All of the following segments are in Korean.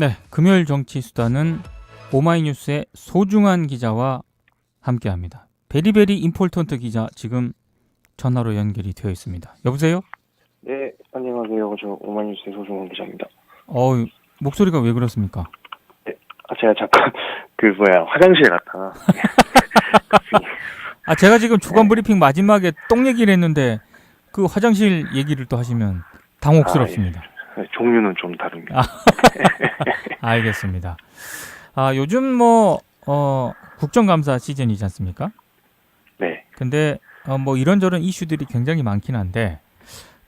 네, 금요일 정치 수다는 오마이뉴스의 소중한 기자와 함께합니다. 베리베리 임포턴트 기자 지금 전화로 연결이 되어 있습니다. 여보세요? 네, 안녕하세요. 저 오마이뉴스의 소중한 기자입니다. 목소리가 왜 그렇습니까? 네, 제가 잠깐 화장실 갔다가 제가 지금 주간 브리핑 마지막에 똥 얘기를 했는데 그 화장실 얘기를 또 하시면 당혹스럽습니다. 예. 종류는 좀 다릅니다. 알겠습니다. 요즘 국정감사 시즌이지 않습니까? 네. 근데 이런저런 이슈들이 굉장히 많긴 한데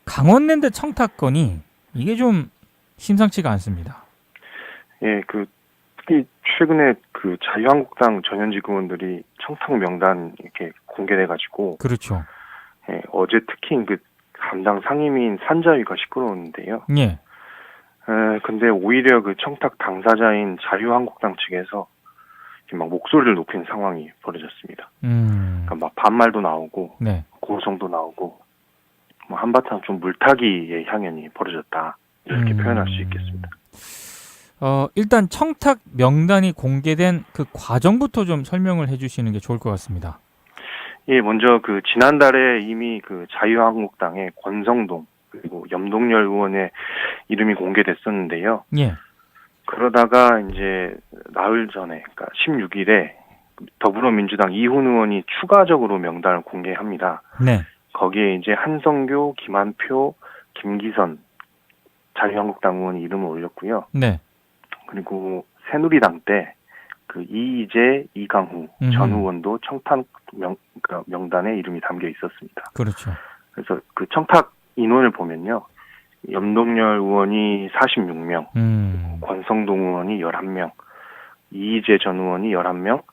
강원랜드 청탁 건이 이게 좀 심상치가 않습니다. 예, 특히 최근에 자유한국당 전현직 의원들이 청탁 명단 이렇게 공개돼가지고 그렇죠. 예, 어제 특히 담당 상임위인 산자위가 시끄러웠는데요. 예. 근데 오히려 청탁 당사자인 자유한국당 측에서 막 목소리를 높인 상황이 벌어졌습니다. 그러니까 막 반말도 나오고, 네. 고성도 나오고, 한바탕 좀 물타기의 향연이 벌어졌다 이렇게 표현할 수 있겠습니다. 일단 청탁 명단이 공개된 그 과정부터 좀 설명을 해주시는 게 좋을 것 같습니다. 예, 먼저 지난달에 이미 자유한국당의 권성동 그리고 염동열 의원의 이름이 공개됐었는데요. 예. 그러다가 이제 나흘 전에, 그러니까 16일에 더불어민주당 이훈 의원이 추가적으로 명단을 공개합니다. 네. 거기에 이제 한성교, 김한표, 김기선 자유한국당 의원이 이름을 올렸고요. 네. 그리고 새누리당 때 이희재, 이강우 전 의원도 청탁 명단에 이름이 담겨 있었습니다. 그렇죠. 그래서 청탁 인원을 보면요. 염동열 의원이 46명, 권성동 의원이 11명, 이희재 전 의원이 11명,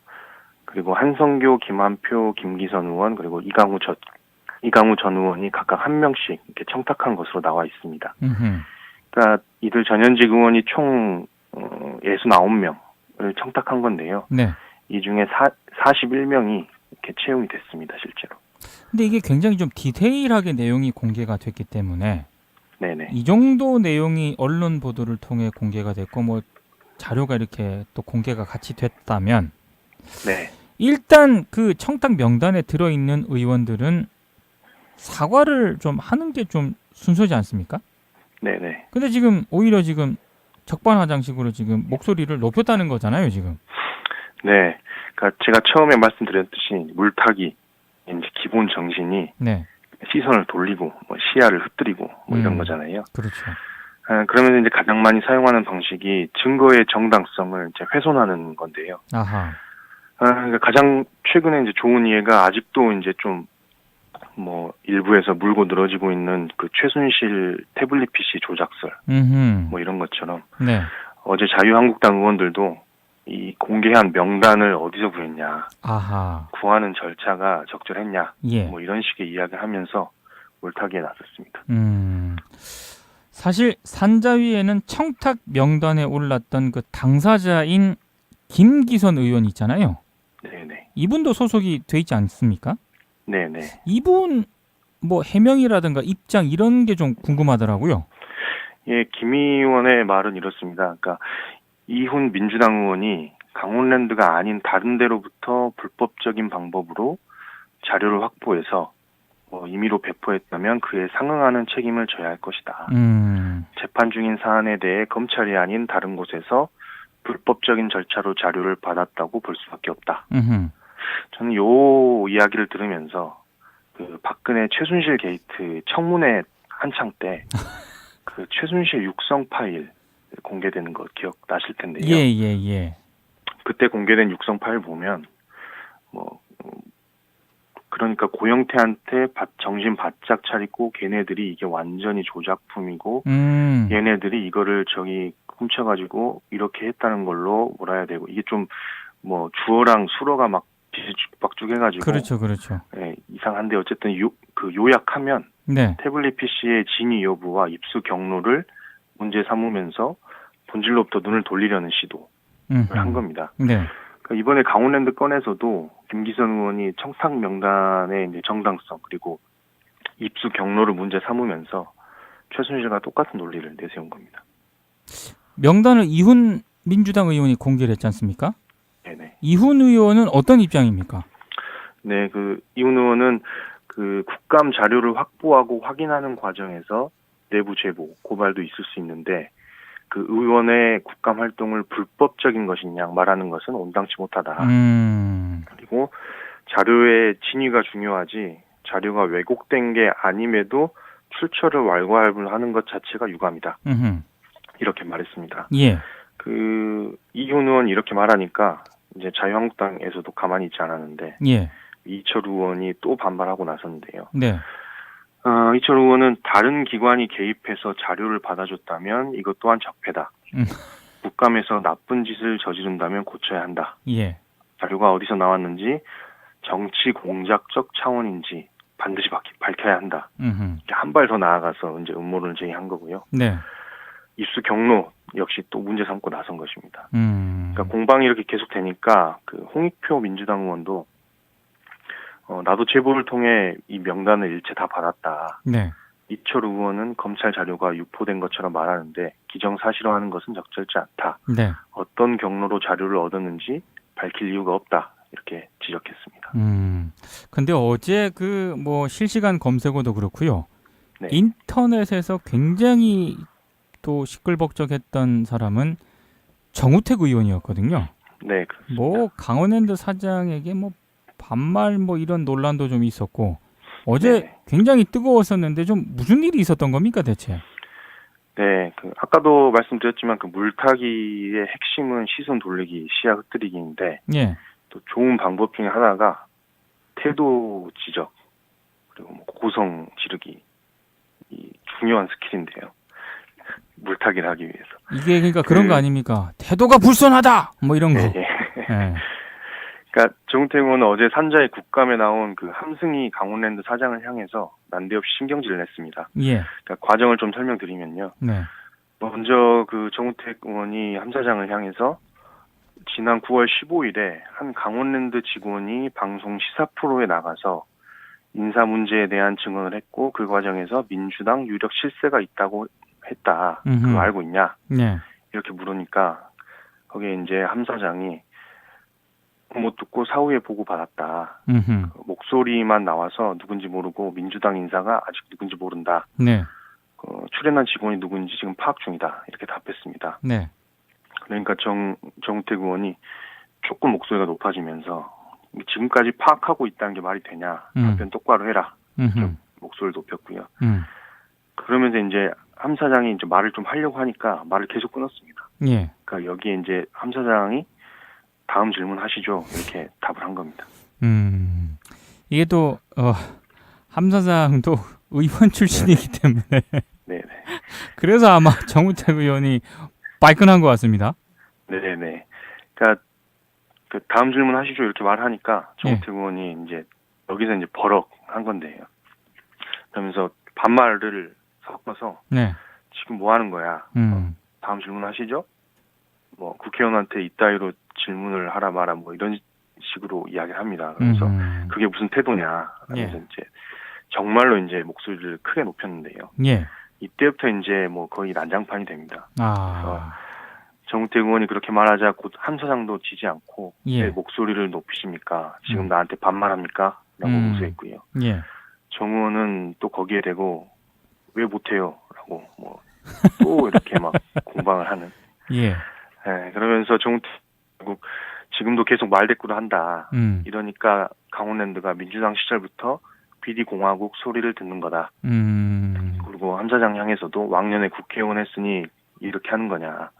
그리고 한성교, 김한표, 김기선 의원, 그리고 이강우 전 의원이 각각 1명씩 이렇게 청탁한 것으로 나와 있습니다. 그러니까 이들 전현직 의원이 총 69명을 청탁한 건데요. 네. 이 중에 41명이 이렇게 채용이 됐습니다, 실제로. 근데 이게 굉장히 좀 디테일하게 내용이 공개가 됐기 때문에 네네. 이 정도 내용이 언론 보도를 통해 공개가 됐고 자료가 이렇게 또 공개가 같이 됐다면 네. 일단 그 청탁 명단에 들어있는 의원들은 사과를 좀 하는 게 좀 순서지 않습니까? 네네. 근데 오히려 적반하장식으로 목소리를 높였다는 거잖아요, 지금. 네. 그러니까 제가 처음에 말씀드렸듯이 물타기 이제 기본 정신이 네. 시선을 돌리고 시야를 흐트리고 이런 거잖아요. 그렇죠. 그러면 이제 가장 많이 사용하는 방식이 증거의 정당성을 이제 훼손하는 건데요. 아하. 그러니까 가장 최근에 이제 좋은 예가 아직도 이제 좀 일부에서 물고 늘어지고 있는 최순실 태블릿 PC 조작설 이런 것처럼 네. 어제 자유한국당 의원들도 이 공개한 명단을 어디서 구했냐, 아하. 구하는 절차가 적절했냐, 예. 이런 식의 이야기를 하면서 물타기에 나섰습니다. 사실 산자위에는 청탁 명단에 올랐던 그 당사자인 김기선 의원 있잖아요. 네네. 이분도 소속이 돼 있지 않습니까? 네네. 이분 해명이라든가 입장 이런 게 좀 궁금하더라고요. 예, 김 의원의 말은 이렇습니다. 그러니까 이훈 민주당 의원이 강원랜드가 아닌 다른 데로부터 불법적인 방법으로 자료를 확보해서 임의로 배포했다면 그에 상응하는 책임을 져야 할 것이다. 재판 중인 사안에 대해 검찰이 아닌 다른 곳에서 불법적인 절차로 자료를 받았다고 볼 수밖에 없다. 저는 요 이야기를 들으면서 박근혜 최순실 게이트 청문회 한창 때 최순실 육성 파일 공개되는 거 기억나실 텐데요. 예. 그때 공개된 육성 파일 보면 그러니까 고영태한테 정신 바짝 차리고 걔네들이 이게 완전히 조작품이고 얘네들이 이거를 훔쳐가지고 이렇게 했다는 걸로 몰아야 되고 이게 좀 주어랑 수어가 막 뒤죽박죽해가지고 그렇죠. 예, 이상한데 어쨌든 요약하면 네. 태블릿 PC의 진위 여부와 입수 경로를 문제 삼으면서 본질로부터 눈을 돌리려는 시도를 한 겁니다. 네. 그러니까 이번에 강원랜드 건에서도 김기선 의원이 청탁 명단의 이제 정당성 그리고 입수 경로를 문제 삼으면서 최순실과 똑같은 논리를 내세운 겁니다. 명단을 이훈 민주당 의원이 공개를 했지 않습니까? 네네. 이훈 의원은 어떤 입장입니까? 네, 그 이훈 의원은 그 국감 자료를 확보하고 확인하는 과정에서 내부 제보, 고발도 있을 수 있는데 그 의원의 국감 활동을 불법적인 것이냐 말하는 것은 온당치 못하다. 그리고 자료의 진위가 중요하지 자료가 왜곡된 게 아님에도 출처를 왈가왈부하는 것 자체가 유감이다. 이렇게 말했습니다. 예. 그 이훈 의원 이렇게 말하니까 이제 자유한국당에서도 가만히 있지 않았는데 예. 이철 의원이 또 반발하고 나섰는데요. 네. 이철 의원은 다른 기관이 개입해서 자료를 받아줬다면 이것 또한 적폐다. 국감에서 나쁜 짓을 저지른다면 고쳐야 한다. 예. 자료가 어디서 나왔는지 정치 공작적 차원인지 반드시 밝혀야 한다. 한 발 더 나아가서 이제 음모론을 제기한 거고요. 네. 입수 경로 역시 또 문제 삼고 나선 것입니다. 그러니까 음. 공방이 이렇게 계속되니까 그 홍익표 민주당 의원도 나도 제보를 통해 이 명단을 일체 다 받았다. 네. 이철 의원은 검찰 자료가 유포된 것처럼 말하는데 기정사실화하는 것은 적절치 않다. 네. 어떤 경로로 자료를 얻었는지 밝힐 이유가 없다. 이렇게 지적했습니다. 근데 어제 그 뭐 실시간 검색어도 그렇고요. 네. 인터넷에서 굉장히 또 시끌벅적했던 사람은 정우택 의원이었거든요. 네, 그렇습니다. 뭐 강원랜드 사장에게 뭐 반말 뭐 이런 논란도 좀 있었고 어제 네. 굉장히 뜨거웠었는데 좀 무슨 일이 있었던 겁니까 대체? 네, 그 아까도 말씀드렸지만 그 물타기의 핵심은 시선 돌리기, 시야 흩뜨리기인데 예. 또 좋은 방법 중에 하나가 태도 지적 그리고 뭐 고성 지르기 이 중요한 스킬인데요. 물타기를 하기 위해서. 이게 그러니까 그런 거 아닙니까? 태도가 불손하다 뭐 이런 거. 예. 예. 그러니까 정우택 의원은 어제 산자의 국감에 나온 그 함승희 강원랜드 사장을 향해서 난데없이 신경질을 냈습니다. 예. 그러니까 과정을 좀 설명드리면요. 네. 먼저 그 정우택 의원이 함 사장을 향해서 지난 9월 15일에 한 강원랜드 직원이 방송 시사 프로에 나가서 인사 문제에 대한 증언을 했고 그 과정에서 민주당 유력 실세가 있다고 했다. 그거 알고 있냐? 네. 이렇게 물으니까 거기에 이제 함 사장이 못 듣고 사후에 보고 받았다. 목소리만 나와서 누군지 모르고 민주당 인사가 아직 누군지 모른다. 네. 출연한 직원이 누군지 지금 파악 중이다. 이렇게 답했습니다. 네. 그러니까 정우택 의원이 조금 목소리가 높아지면서 지금까지 파악하고 있다는 게 말이 되냐. 답변 똑바로 해라. 좀 목소리를 높였고요. 그러면서 이제 함 사장이 이제 말을 좀 하려고 하니까 말을 계속 끊었습니다. 예. 그러니까 여기에 이제 함 사장이 다음 질문 하시죠. 이렇게 답을 한 겁니다. 이게 또 함 사장도 의원 출신이기 때문에 네네. 그래서 아마 정우택 의원이 발끈한 것 같습니다. 네네. 그러니까 그 다음 질문 하시죠. 이렇게 말하니까 정우택 의원이 이제 여기서 이제 버럭 한 건데요. 그러면서 반말을 섞어서 네. 지금 뭐 하는 거야? 다음 질문 하시죠? 뭐 국회의원한테 이따위로 질문을 하라 마라 뭐 이런 식으로 이야기를 합니다. 그래서 그게 무슨 태도냐? 그래서 이제 정말로 이제 목소리를 크게 높였는데요. 예. 이때부터 이제 뭐 거의 난장판이 됩니다. 그래서 아. 정우택 의원이 그렇게 말하자 곧 함 사장도 지지 않고 예. 왜 목소리를 높이십니까? 지금 나한테 반말합니까? 라고 공수했고요. 예. 정 의원은 또 거기에 대고 왜 못해요? 라고 뭐 또 이렇게 막 공방을 하는. 예. 네, 그러면서 정우택 지금도 계속 말대꾸를 한다. 이러니까 강원랜드가 민주당 시절부터 비리공화국 소리를 듣는 거다. 그리고 함 사장 향해서도 왕년에 국회의원 했으니 이렇게 하는 거냐.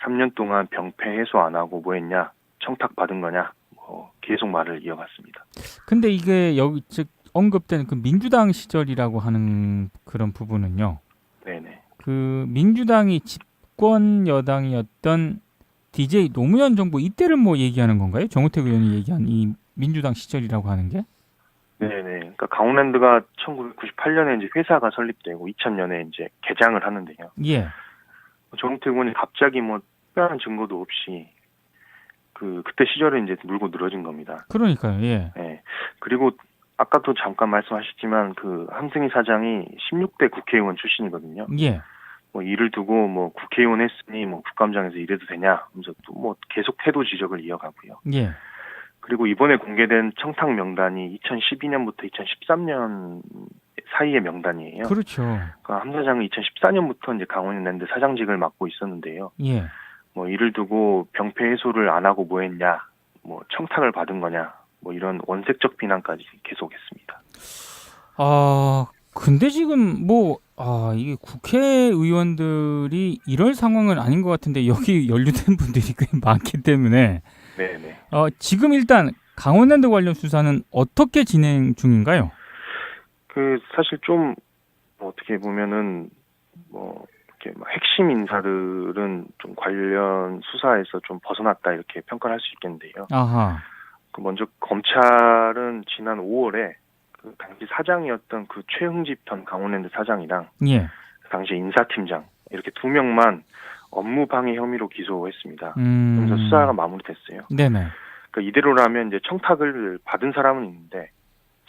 3년 동안 병폐 해소 안 하고 뭐 했냐. 청탁 받은 거냐. 뭐 계속 말을 이어갔습니다. 근데 이게 여기 즉 언급된 그 민주당 시절이라고 하는 그런 부분은요. 네네. 그 민주당이 집권 여당이었던 DJ 노무현 정부 이때를 뭐 얘기하는 건가요? 정우택 의원이 얘기한 이 민주당 시절이라고 하는 게? 네네. 그러니까 강원랜드가 1998년에 이제 회사가 설립되고 2000년에 이제 개장을 하는데요. 예. 정우택 의원이 갑자기 뭐 특별한 증거도 없이 그때 시절에 이제 물고 늘어진 겁니다. 그러니까요. 예. 네. 그리고 아까도 잠깐 말씀하셨지만 그 함승희 사장이 16대 국회의원 출신이거든요. 예. 뭐 이를 두고 뭐 국회의원 했으니 뭐 국감장에서 이래도 되냐 하면서 또 뭐 계속 태도 지적을 이어가고요. 예. 그리고 이번에 공개된 청탁 명단이 2012년부터 2013년 사이의 명단이에요. 그렇죠. 그러니까 함 사장은 2014년부터 이제 강원랜드 사장직을 맡고 있었는데요. 예. 뭐 이를 두고 병폐 해소를 안 하고 뭐 했냐, 뭐 청탁을 받은 거냐, 뭐 이런 원색적 비난까지 계속했습니다. 근데 지금 이게 국회의원들이 이럴 상황은 아닌 것 같은데 여기 연루된 분들이 꽤 많기 때문에 네네. 지금 일단 강원랜드 관련 수사는 어떻게 진행 중인가요? 그 사실 좀 어떻게 보면은 뭐 이렇게 막 핵심 인사들은 좀 관련 수사에서 좀 벗어났다 이렇게 평가를 할 수 있겠는데요. 아하. 그 먼저 검찰은 지난 5월에 그 당시 사장이었던 그 최흥집 전 강원랜드 사장이랑 예. 그 당시 인사팀장 이렇게 두 명만 업무방해 혐의로 기소했습니다. 그래서 수사가 마무리됐어요. 네네. 그러니까 이대로라면 이제 청탁을 받은 사람은 있는데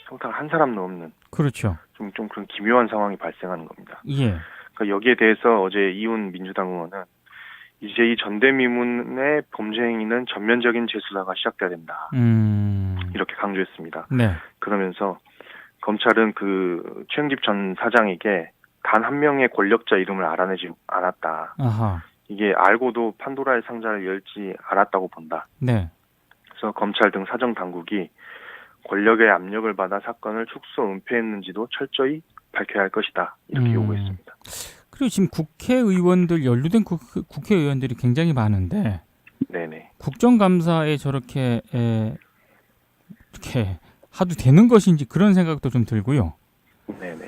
청탁을 한 사람도 없는 그렇죠. 좀 그런 기묘한 상황이 발생하는 겁니다. 예. 그러니까 여기에 대해서 어제 이훈 민주당 의원은 이제 이 전대미문의 범죄 행위는 전면적인 재수사가 시작돼야 된다. 이렇게 강조했습니다. 네. 그러면서 검찰은 그 최영집 전 사장에게 단 한 명의 권력자 이름을 알아내지 않았다. 아하. 이게 알고도 판도라의 상자를 열지 않았다고 본다. 네. 그래서 검찰 등 사정 당국이 권력의 압력을 받아 사건을 축소 은폐했는지도 철저히 밝혀야 할 것이다. 이렇게 요구했습니다. 그리고 지금 국회의원들 연루된 국회의원들이 굉장히 많은데 네네. 국정감사에 저렇게 이렇게 하도 되는 것인지 그런 생각도 좀 들고요. 네네.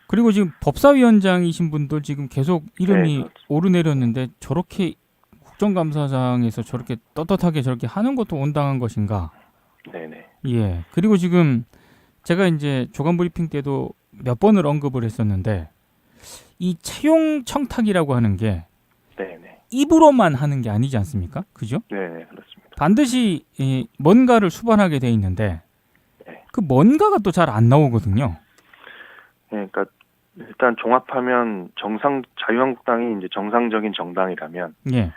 그리고 지금 법사위원장이신 분들 지금 계속 이름이 네, 오르내렸는데 저렇게 국정감사장에서 저렇게 떳떳하게 저렇게 하는 것도 온당한 것인가? 네네. 예. 그리고 지금 제가 이제 조간 브리핑 때도 몇 번을 언급을 했었는데 이 채용 청탁이라고 하는 게 네네. 입으로만 하는 게 아니지 않습니까? 그죠? 네네. 그렇습니다. 반드시 뭔가를 수반하게 돼 있는데 네. 그 뭔가가 또 잘 안 나오거든요. 네, 그러니까 일단 종합하면 자유한국당이 이제 정상적인 정당이라면 예.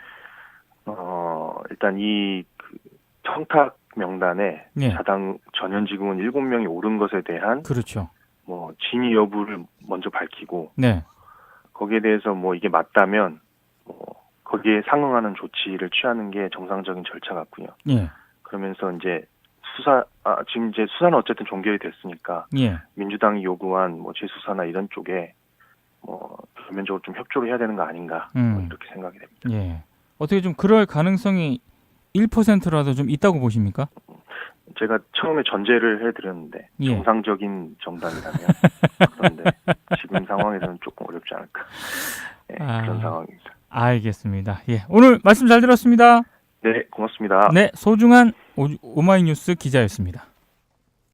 일단 이 그 청탁 명단에 예. 자당 전현 직원 7명이 오른 것에 대한 그렇죠. 뭐 진위 여부를 먼저 밝히고 네. 거기에 대해서 뭐 이게 맞다면 뭐 거기에 상응하는 조치를 취하는 게 정상적인 절차 같고요. 예. 그러면서 이제 지금 이제 수사는 어쨌든 종결이 됐으니까 예. 민주당이 요구한 뭐 재수사나 이런 쪽에 뭐 전면적으로 좀 협조를 해야 되는 거 아닌가 뭐 이렇게 생각이 됩니다. 예. 어떻게 좀 그럴 가능성이 1%라도 좀 있다고 보십니까? 제가 처음에 전제를 해드렸는데 예. 정상적인 정당이라면 그런데 지금 상황에서는 조금 어렵지 않을까 그런 상황입니다. 알겠습니다. 예. 오늘 말씀 잘 들었습니다. 네, 고맙습니다. 네, 소중한 오마이뉴스 기자였습니다.